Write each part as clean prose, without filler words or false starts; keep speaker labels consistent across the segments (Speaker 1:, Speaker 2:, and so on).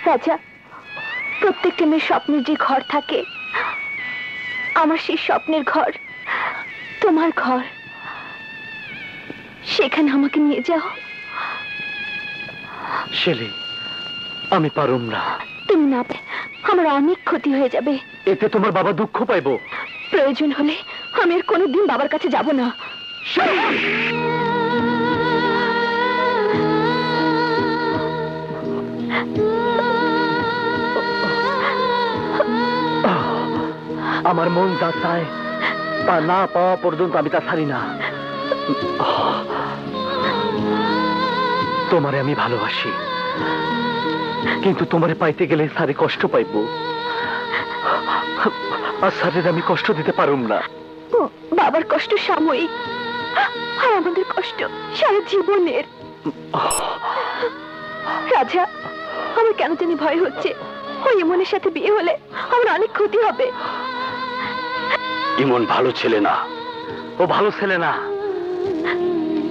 Speaker 1: রাজা, প্রত্যেকটা মেয়ের স্বপ্নের যে ঘর থাকে, আমার সেই স্বপ্নের ঘর তোমার ঘর। সেখানে আমাকে নিয়ে যাও।
Speaker 2: শেলি, আমি পারুম না।
Speaker 1: তুমি না আমার অনেক ক্ষতি হয়ে যাবে।
Speaker 2: এতে তোমার বাবা দুঃখ পাইবো।
Speaker 1: প্রয়োজন হলে আমি আর কোনোদিন বাবার কাছে যাব না।
Speaker 2: আমার মন যা চায় তা না পাওয়া পর্যন্ত আমি তা ছাড়ি না। তোমারে আমি ভালোবাসি, কিন্তু তোমারে পাইতে গেলে স্যারে কষ্ট পাইব। আর স্যারের আমি কষ্ট দিতে পারুম না।
Speaker 1: বাবার কষ্ট সাময়িক, আর আমাদের কষ্ট সারা জীবনের। রাজা, আমার কেন জানি ভয় হচ্ছে, ওই ইমনের সাথে বিয়ে হলে আমার অনেক ক্ষতি হবে।
Speaker 2: ইমন ভালো ছেলে না, ও ভালো ছেলে না,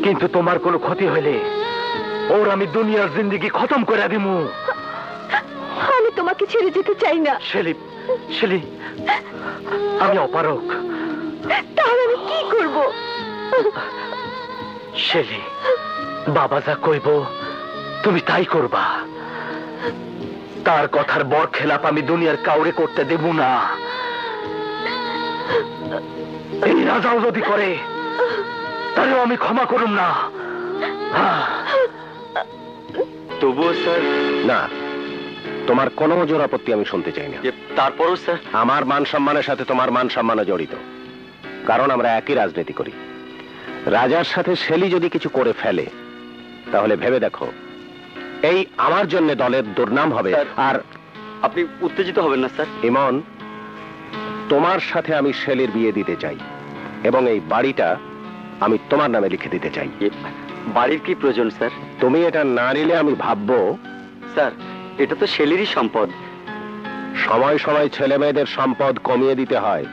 Speaker 2: কিন্তু তোমার কোনো ক্ষতি হইলে ওর আমি দুনিয়ার জিন্দেগি খতম করে দিমু।
Speaker 1: আমি তোমাকে ছেড়ে যেতে চাই না।
Speaker 2: শেলি, শেলি, আমি অপারক।
Speaker 1: তাহলে আমি কি করব?
Speaker 2: শেলি, বাবা যা কইব তুমি তাই করবা। তার কথার বর খেলাপ আমি দুনিয়ার কাউরে করতে দেব না। এই রাজাও যদি করে তাহলেও আমি ক্ষমা করুম না।
Speaker 3: তবুও স্যার।
Speaker 4: না, তোমার কোনো জোর আপত্তি আমি শুনতে চাই না।
Speaker 3: তারপরও স্যার।
Speaker 4: আমার মান সম্মানের সাথে তোমার মান সম্মানও জড়িত, কারণ আমরা একই রাজনীতি করি। রাজার সাথে শেলি যদি কিছু করে ফেলে তাহলে ভেবে দেখো, এই আমার জন্য দলের দুর্নাম হবে। আর
Speaker 3: আপনি উত্তেজিত হবেন না স্যার।
Speaker 4: ইমন, তোমার সাথে আমি শেলির বিয়ে দিতে চাই এবং এই বাড়িটা আমি তোমার নামে লিখে দিতে চাই।
Speaker 3: বাড়ির কি প্রয়োজন স্যার?
Speaker 4: তুমি এটা না নিলে আমি ভাববো।
Speaker 3: স্যার, এটা তো শেলিরই সম্পদ।
Speaker 4: সময় সময় ছেলে মেয়েদের সম্পদ কমিয়ে দিতে হয়,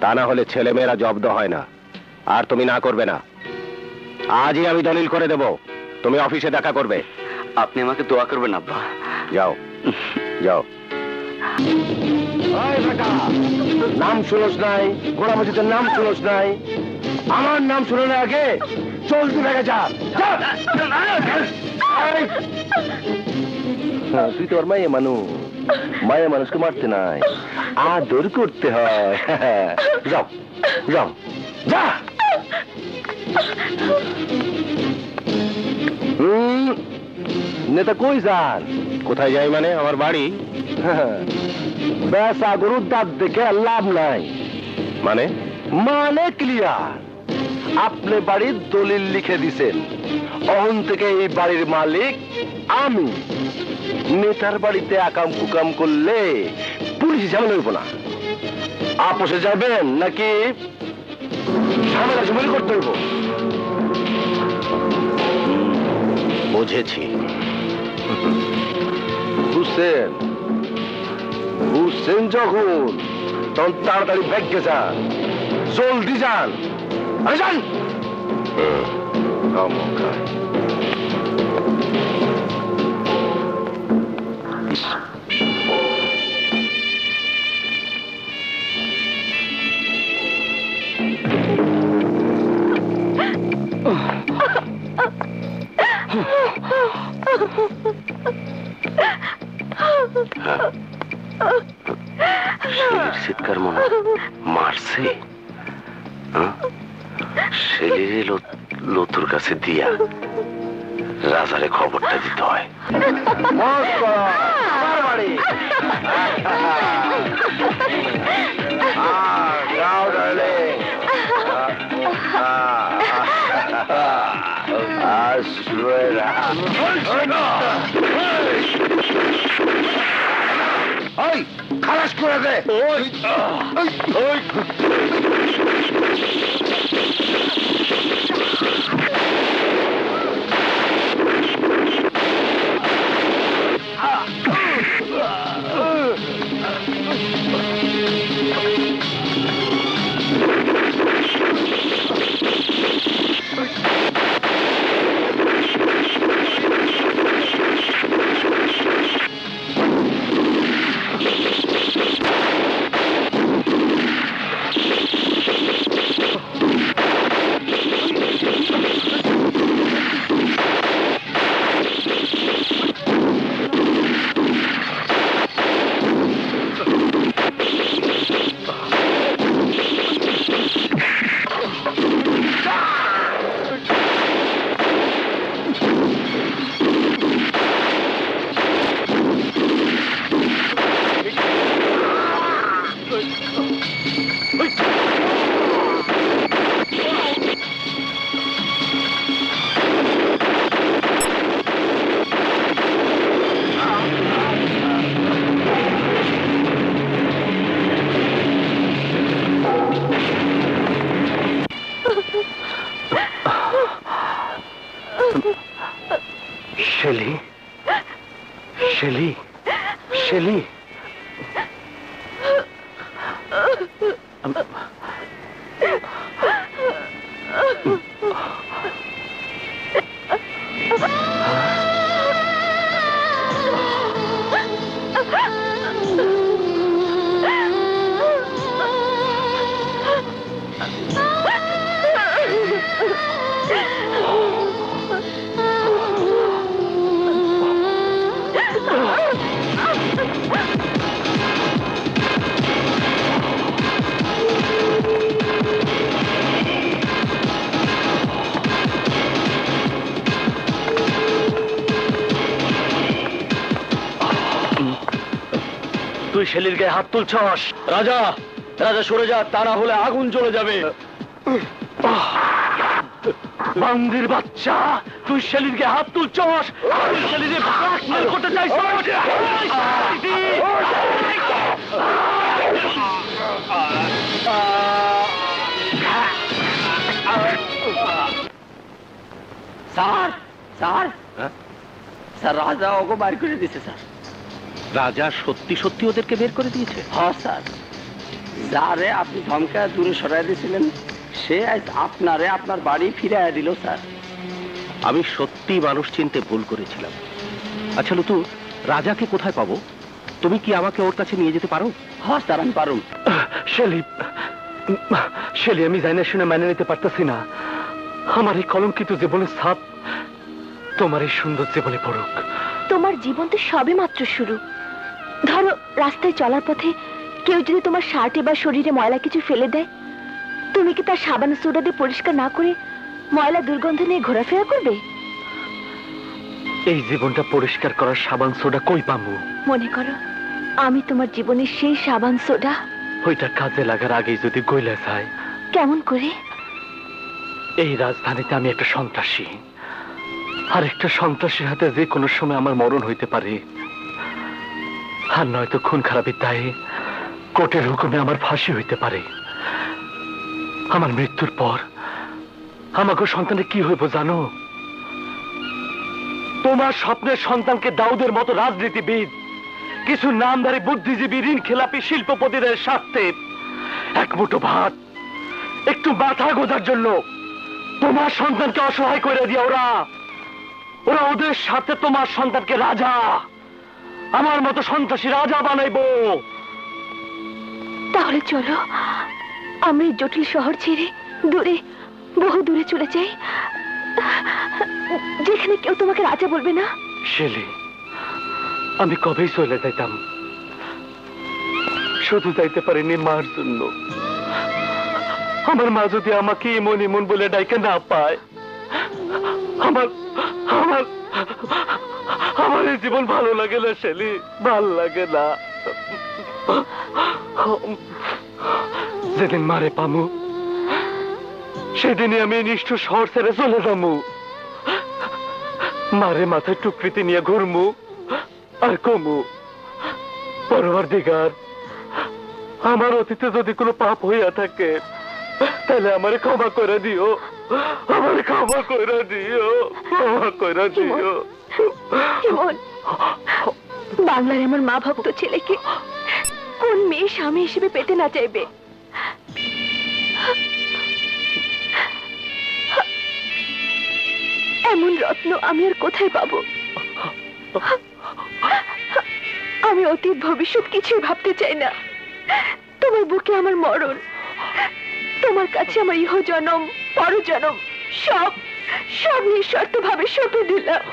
Speaker 4: তা না হলে ছেলে মেয়েরা জব্দ হয় না। আর তুমি না করবে না। আজই আমি দলিল করে দেব, তুমি অফিসে দেখা করবে।
Speaker 3: আপনি আমাকে দোয়া করবেন আব্বা।
Speaker 4: যাও যাও। নাম শুনোস নাই, গোড়া মসজিদের নাম শুনোস নাই, আমার নাম শুনে না আগে চলতে ভেগে যা। তুই তো ওর মায়ে মানুষ, মায়ে মানুষকে মারতে নাই, আদর করতে হয়। যাও যাও যা। নেতা কই যান? কোথায় যাই মানে? আমার বাড়ি। বেসা গরুর দাঁত দেখে লাভ নাই। মানে? মানে ক্লিয়ার, আপনি বাড়ির দলিল লিখে দিছেন, অহন থেকে এই বাড়ির মালিক আমি। নেতার বাড়িতে আকাম কুকাম করলে পুলিশ ঝামেলা হইব না। আপোষে যাবেন নাকি ঝামেলা ঝামেলা করতে হইব? বুঝেছি। বুঝছেন? বুঝছেন যখন, তখন তাড়াতাড়ি ব্যাগকে যান, জলদি যান। আরে যান।
Speaker 2: চিৎকার মনে মারছে। শেলির লতুর কাছে দিয়া রাজারে খবরটা দিতে হয়।
Speaker 4: আমার বাড়ি। যাও ডার্লিং। খালাস করে দে।
Speaker 2: শেলি, শেলি, তুই শেলির গায়ে হাত তুলছস। রাজা, রাজা সরে যা, তা না হলে আগুন জ্বলে যাবে। বান্দির বাচ্চা, তুই শেলির গায়ে হাত তুলছস, তুই শেলিরে ব্ল্যাকমেল করতে চাইছস।
Speaker 3: স্যার স্যার স্যার, রাজা ওকে বাইর করে দিছে স্যার।
Speaker 2: রাজা সত্যি সত্যি ওদেরকে বের করে দিয়েছে?
Speaker 3: হ্যাঁ স্যার, যারে আপনি ধমকা দূরে সরাই দিয়েছিলেন সে আজ আপনারে আপনার বাড়ি ফিরাইয়া দিল স্যার।
Speaker 2: আমি সত্যি মানুষ চিনতে ভুল করেছিলাম। আচ্ছা লুতু, রাজাকে কোথায় পাবো? তুমি কি আমাকে ওর কাছে নিয়ে যেতে পারো?
Speaker 3: হ্যাঁ স্যার, আমি পারুম।
Speaker 2: শেলি, শেলি, আমি জানি না শুনে মেনে নিতে পারতেছি না। আমার এই কলঙ্কিত জীবনের ছাপ তোমার এই সুন্দর জীবনে পড়ুক।
Speaker 1: তোমার জীবন তো সবে মাত্র শুরু। ধরো, রাস্তায় চলার পথে কেউ যদি তোমার শার্টে বা শরীরে ময়লা কিছু ফেলে দেয়, তুমি কি তার সাবান সোডা দিয়ে পরিষ্কার না করে ময়লা দুর্গন্ধ নিয়ে ঘোরাফেরা করবে?
Speaker 2: এই জীবনটা পরিষ্কার করার সাবান সোডা কই পামু?
Speaker 1: মনে করো আমি তোমার জীবনের সেই সাবান সোডা।
Speaker 2: ওইটা কাজে লাগার আগেই যদি গইলা যায়।
Speaker 1: কেমন করে?
Speaker 2: এই রাজধানীতে আমি একটা সন্ত্রাসী, আর একটা সন্ত্রাসীর হাতে যে কোনো সময় আমার মরণ হইতে পারে। আর নয়তো খুন খারাপের দায়ে কোর্টের হুকুমে আমার ফাঁসি হইতে পারে। আমার মৃত্যুর পর আমাকে সন্তানের কি হইব জানো? তোমার স্বপ্নের সন্তানকে দাউদের মতো রাজনীতিবিদ, কিছু নামধারী বুদ্ধিজীবী, ঋণ খেলাপি শিল্পপতিদের স্বার্থে এক মুঠো ভাত, একটু মাথা গোজার জন্য তোমার সন্তানকে অসহায় করে দিয়ে ওরা ওদের সাথে তোমার সন্তানকে রাজা, আমার মতো সন্ত্রাসী রাজা বানাইবো।
Speaker 1: তাহলে চলো আমরা এই জটিল শহর ছেড়ে দূরে, বহু দূরে চলে যাই, যেখানে কেউ তোমাকে রাজা বলবে না।
Speaker 2: শেলি, আমি কবেই চলে যাইতাম, শুধু যাইতে পারিনি মার জন্য। আমার মা যদি আমাকে ইমন ইমন বলে ডাইকে না পায়, আমার আমার আমার এই জীবন ভালো লাগে না শেলি, ভাল লাগে না। যেদিন মারে পামু সেদিনই আমি নিষ্ঠুর শহর ছেড়ে চলে যাবো। মারে মাথায় টুকরিতে নিয়ে ঘুরমু আর কমু, পরবর্তীকার আমার অতীতে যদি কোনো পাপ হইয়া থাকে তাহলে আমারে ক্ষমা করে দিও, আমার ক্ষমা করে দিও, ক্ষমা করে দিও।
Speaker 1: ইমন, বাংলার এমন মা ভক্ত ছেলেকে কোন মেয়ে স্বামী হিসেবে পেতে না চাইবে? এমন রত্ন আমি আর কোথায় পাবো? আমি অতীত ভবিষ্যৎ কিছুই ভাবতে চাই না। তোমার বুকে আমার মরণ, তোমার কাছে আমার ইহ জনম পর জনম সব সব নিঃশর্ত ভাবে সঁপে দিলাম।